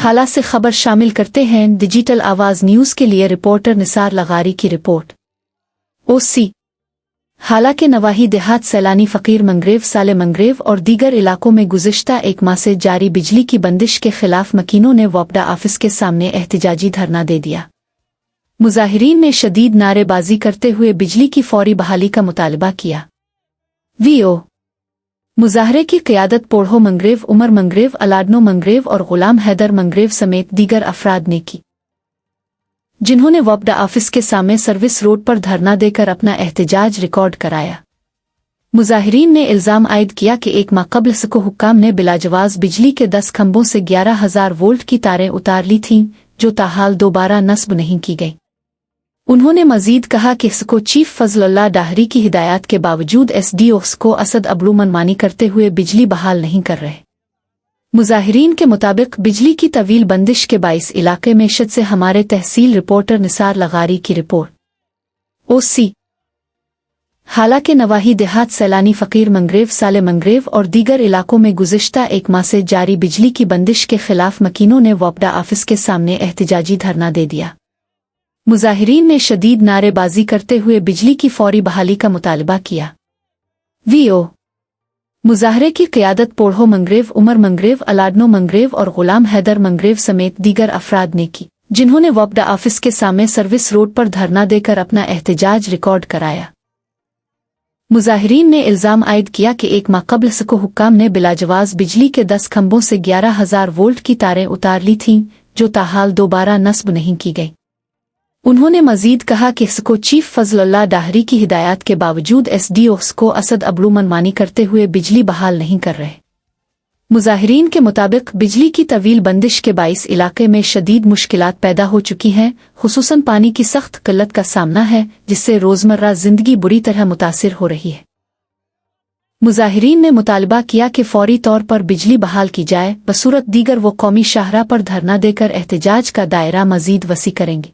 हाला से खबर शामिल करते हैं डिजिटल आवाज़ न्यूज़ के लिए रिपोर्टर निसार लगारी की रिपोर्ट। ओसी हाला के नवाही देहात सैलानी फ़कीर मंगरेव साले मंगरेव और दीगर इलाकों में गुज़िश्ता एक माह से जारी बिजली की बंदिश के खिलाफ मकीनों ने वपडा ऑफिस के सामने एहतिजाजी धरना दे दिया। मुजाहिरीन ने शदीद नारेबाजी करते हुए बिजली की फौरी बहाली का मुतालबा किया। वीओ मुजाहरे की क़ियादत पोढ़ो मंगरेव, उमर मंगरेव, अलाडनो मंगरेव और ग़ुलाम हैदर मंगरेव समेत दीगर अफराद ने की, जिन्होंने वपडा ऑफिस के सामने सर्विस रोड पर धरना देकर अपना एहतिजाज रिकॉर्ड कराया। मुजाहिरीन ने इल्ज़ाम आयद किया कि एक माह कबल सको हुक्काम ने बिलाजवाज़ बिजली के 10 खंभों से 11,000 वोल्ट की तारें उतार ली थीं, जो ताहाल दोबारा नस्ब नहीं की गई। उन्होंने मजीद कहा कि इसको चीफ फजलुल्लाह डाहरी की हिदायत के बावजूद एसडीओ को असद अबलू मनमानी करते हुए बिजली बहाल नहीं कर रहे। मुजाहिरीन के मुताबिक बिजली की तवील बंदिश के बाइस इलाके में शद से हमारे तहसील रिपोर्टर निसार लगारी की रिपोर्ट। ओसी हाला के नवाही देहात सैलानी फ़कीर मंगरेव साले मंगरेव और दीगर इलाकों में गुज़िश्ता एक माह से जारी बिजली की बंदिश के खिलाफ मकीनों ने वपडा ऑफिस के सामने एहतिजाजी धरना दे दिया। मुजाहिरीन ने शदीद नारेबाजी करते हुए बिजली की फौरी बहाली का मुतालबा किया। वीओ मुजाहरे की क़ियादत पोढ़ो मंगरेव, उमर मंगरेव, अलाडनो मंगरेव और ग़ुलाम हैदर मंगरेव समेत दीगर अफराद ने की, जिन्होंने वपडा ऑफिस के सामने सर्विस रोड पर धरना देकर अपना एहतिजाज रिकॉर्ड कराया। मुजाहिरीन ने इल्ज़ाम आयद किया कि एक माह कबल सको हुक्काम ने बिलाजवाज़ बिजली के 10 खंभों से 11,000 वोल्ट की तारें उतार ली थीं, जो ताहाल दोबारा नस्ब नहीं की गई। उन्होंने मजीद कहा कि इसको चीफ फजलुल्लाह डाहरी की हिदायत के बावजूद एसडीओ को असद अबलू मनमानी करते हुए बिजली बहाल नहीं कर रहे। मुजाहिरीन के मुताबिक बिजली की तवील बंदिश के बाइस इलाके में शदीद मुश्किलात पैदा हो चुकी हैं, खुसूसन पानी की सख्त किल्लत का सामना है, जिससे रोज़मर्रा ज़िंदगी बुरी तरह मुतासिर हो रही है। मुजाहिरीन ने मुतालबा किया कि फौरी तौर पर बिजली बहाल की जाए, बसूरत दीगर वो कौमी शाहरा पर धरना देकर एहतिजाज का दायरा मजीद वसी करेंगे।